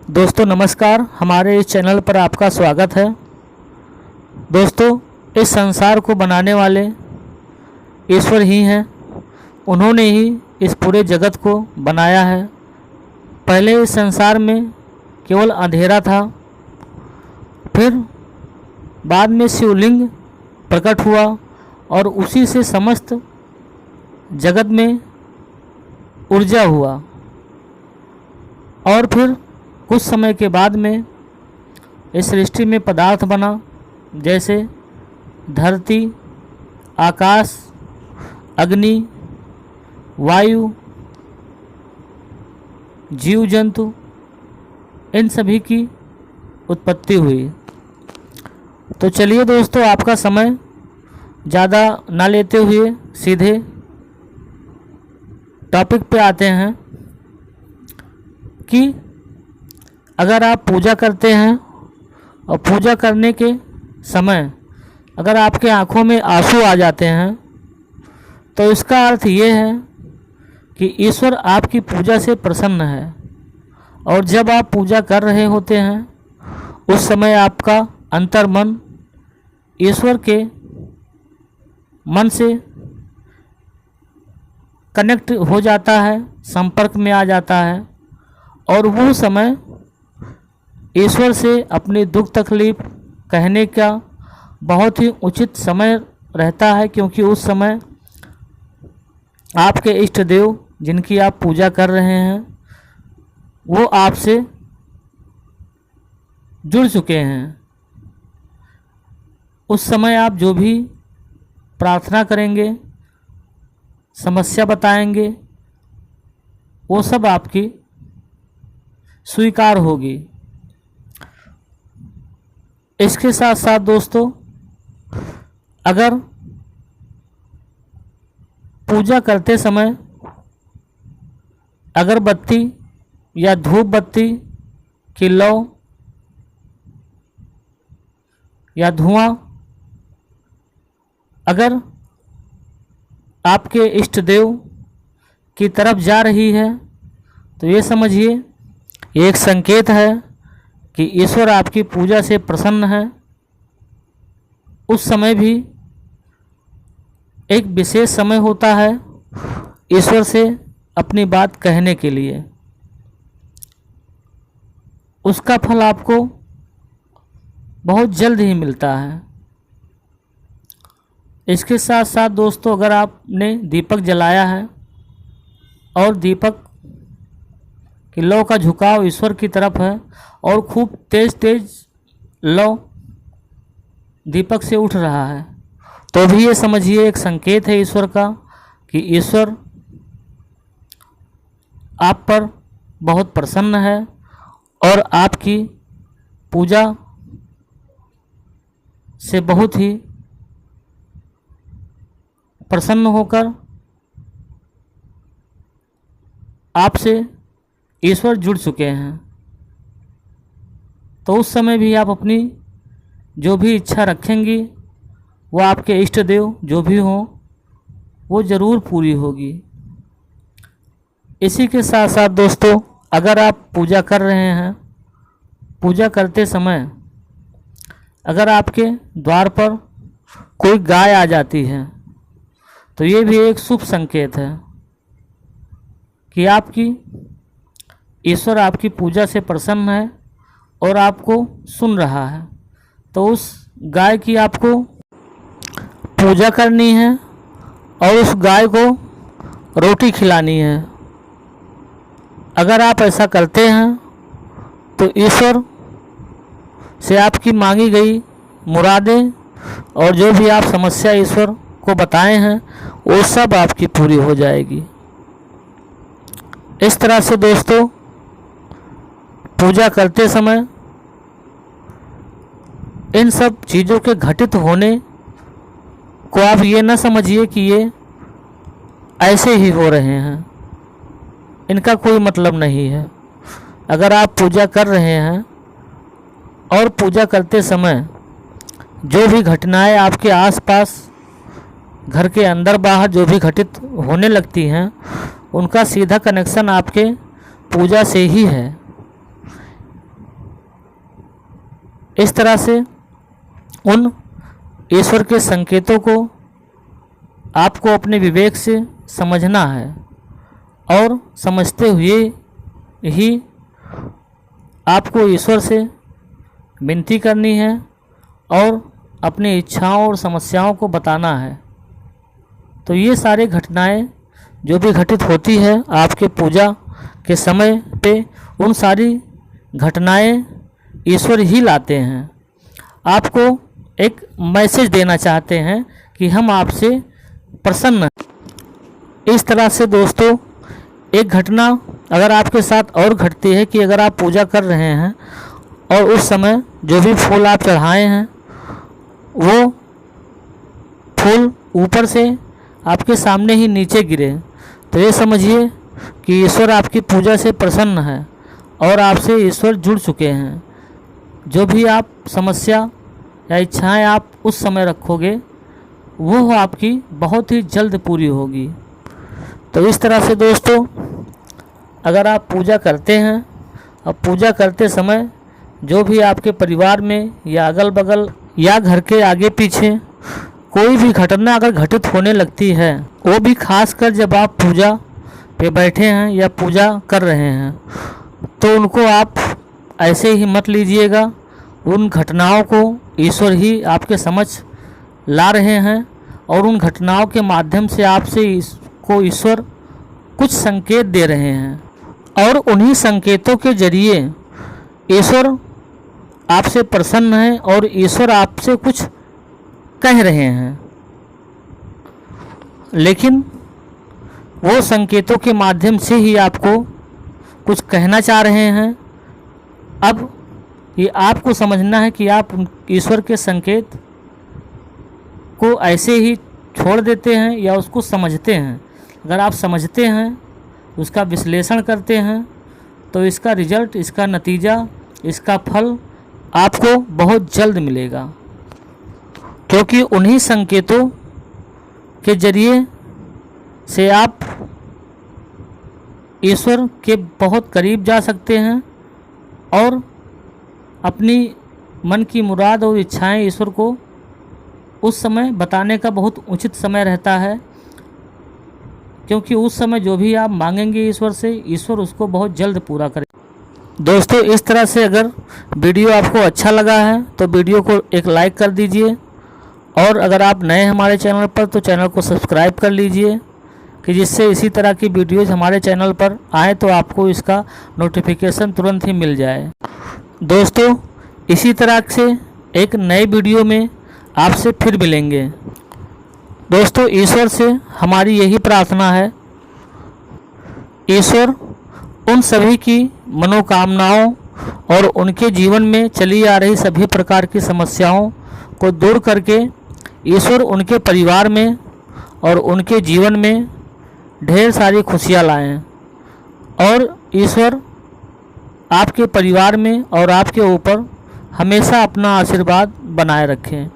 दोस्तों नमस्कार, हमारे इस चैनल पर आपका स्वागत है। दोस्तों, इस संसार को बनाने वाले ईश्वर ही हैं। उन्होंने ही इस पूरे जगत को बनाया है। पहले इस संसार में केवल अंधेरा था, फिर बाद में शिवलिंग प्रकट हुआ और उसी से समस्त जगत में ऊर्जा हुआ। और फिर कुछ समय के बाद में इस सृष्टि में पदार्थ बना, जैसे धरती, आकाश, अग्नि, वायु, जीव जंतु, इन सभी की उत्पत्ति हुई। तो चलिए दोस्तों, आपका समय ज़्यादा ना लेते हुए सीधे टॉपिक पे आते हैं कि अगर आप पूजा करते हैं और पूजा करने के समय अगर आपके आँखों में आंसू आ जाते हैं, तो इसका अर्थ ये है कि ईश्वर आपकी पूजा से प्रसन्न है। और जब आप पूजा कर रहे होते हैं उस समय आपका अंतर्मन ईश्वर के मन से कनेक्ट हो जाता है, संपर्क में आ जाता है। और वो समय ईश्वर से अपनी दुख तकलीफ कहने का बहुत ही उचित समय रहता है, क्योंकि उस समय आपके इष्ट देव जिनकी आप पूजा कर रहे हैं वो आपसे जुड़ चुके हैं। उस समय आप जो भी प्रार्थना करेंगे, समस्या बताएंगे, वो सब आपकी स्वीकार होगी। इसके साथ साथ दोस्तों, अगर पूजा करते समय अगरबत्ती या धूप बत्ती की लौ या धुआं अगर आपके इष्ट देव की तरफ जा रही है, तो ये समझिए ये एक संकेत है कि ईश्वर आपकी पूजा से प्रसन्न है। उस समय भी एक विशेष समय होता है ईश्वर से अपनी बात कहने के लिए। उसका फल आपको बहुत जल्द ही मिलता है। इसके साथ साथ दोस्तों, अगर आपने दीपक जलाया है और दीपक कि लौ का झुकाव ईश्वर की तरफ है और खूब तेज तेज लौ दीपक से उठ रहा है, तो भी ये समझिए एक संकेत है ईश्वर का कि ईश्वर आप पर बहुत प्रसन्न है और आपकी पूजा से बहुत ही प्रसन्न होकर आपसे ईश्वर जुड़ चुके हैं। तो उस समय भी आप अपनी जो भी इच्छा रखेंगी वो आपके इष्ट देव जो भी हों वो ज़रूर पूरी होगी। इसी के साथ साथ दोस्तों, अगर आप पूजा कर रहे हैं, पूजा करते समय अगर आपके द्वार पर कोई गाय आ जाती है, तो ये भी एक शुभ संकेत है कि आपकी ईश्वर आपकी पूजा से प्रसन्न है और आपको सुन रहा है। तो उस गाय की आपको पूजा करनी है और उस गाय को रोटी खिलानी है। अगर आप ऐसा करते हैं तो ईश्वर से आपकी मांगी गई मुरादें और जो भी आप समस्या ईश्वर को बताए हैं वो सब आपकी पूरी हो जाएगी। इस तरह से दोस्तों, पूजा करते समय इन सब चीज़ों के घटित होने को आप ये न समझिए कि ये ऐसे ही हो रहे हैं, इनका कोई मतलब नहीं है। अगर आप पूजा कर रहे हैं और पूजा करते समय जो भी घटनाएं आपके आसपास घर के अंदर बाहर जो भी घटित होने लगती हैं, उनका सीधा कनेक्शन आपके पूजा से ही है। इस तरह से उन ईश्वर के संकेतों को आपको अपने विवेक से समझना है और समझते हुए ही आपको ईश्वर से विनती करनी है और अपनी इच्छाओं और समस्याओं को बताना है। तो ये सारी घटनाएं जो भी घटित होती है आपके पूजा के समय पे, उन सारी घटनाएं ईश्वर ही लाते हैं। आपको एक मैसेज देना चाहते हैं कि हम आपसे प्रसन्न हैं। इस तरह से दोस्तों एक घटना अगर आपके साथ और घटती है कि अगर आप पूजा कर रहे हैं और उस समय जो भी फूल आप चढ़ाए हैं वो फूल ऊपर से आपके सामने ही नीचे गिरे, तो ये समझिए कि ईश्वर आपकी पूजा से प्रसन्न है और आपसे ईश्वर जुड़ चुके हैं। जो भी आप समस्या या इच्छाएं आप उस समय रखोगे वो आपकी बहुत ही जल्द पूरी होगी। तो इस तरह से दोस्तों अगर आप पूजा करते हैं और पूजा करते समय जो भी आपके परिवार में या अगल बगल या घर के आगे पीछे कोई भी घटना अगर घटित होने लगती है, वो भी खासकर जब आप पूजा पे बैठे हैं या पूजा कर रहे हैं, तो उनको आप ऐसे ही मत लीजिएगा। उन घटनाओं को ईश्वर ही आपके समझ ला रहे हैं और उन घटनाओं के माध्यम से आपसे को ईश्वर कुछ संकेत दे रहे हैं और उन्हीं संकेतों के जरिए ईश्वर आपसे प्रसन्न है और ईश्वर आपसे कुछ कह रहे हैं। लेकिन वो संकेतों के माध्यम से ही आपको कुछ कहना चाह रहे हैं। अब ये आपको समझना है कि आप ईश्वर के संकेत को ऐसे ही छोड़ देते हैं या उसको समझते हैं। अगर आप समझते हैं, उसका विश्लेषण करते हैं, तो इसका रिजल्ट, इसका नतीजा, इसका फल आपको बहुत जल्द मिलेगा, क्योंकि उन्हीं संकेतों के जरिए से आप ईश्वर के बहुत करीब जा सकते हैं और अपनी मन की मुराद और इच्छाएं ईश्वर को उस समय बताने का बहुत उचित समय रहता है, क्योंकि उस समय जो भी आप मांगेंगे ईश्वर से, ईश्वर उसको बहुत जल्द पूरा करे। दोस्तों इस तरह से अगर वीडियो आपको अच्छा लगा है तो वीडियो को एक लाइक कर दीजिए और अगर आप नए हमारे चैनल पर तो चैनल को सब्सक्राइब कर लीजिए, कि जिससे इसी तरह की वीडियोज़ हमारे चैनल पर आए तो आपको इसका नोटिफिकेशन तुरंत ही मिल जाए। दोस्तों इसी तरह से एक नए वीडियो में आपसे फिर मिलेंगे। दोस्तों ईश्वर से हमारी यही प्रार्थना है, ईश्वर उन सभी की मनोकामनाओं और उनके जीवन में चली आ रही सभी प्रकार की समस्याओं को दूर करके ईश्वर उनके परिवार में और उनके जीवन में ढेर सारी खुशियाँ लाएं और ईश्वर आपके परिवार में और आपके ऊपर हमेशा अपना आशीर्वाद बनाए रखें।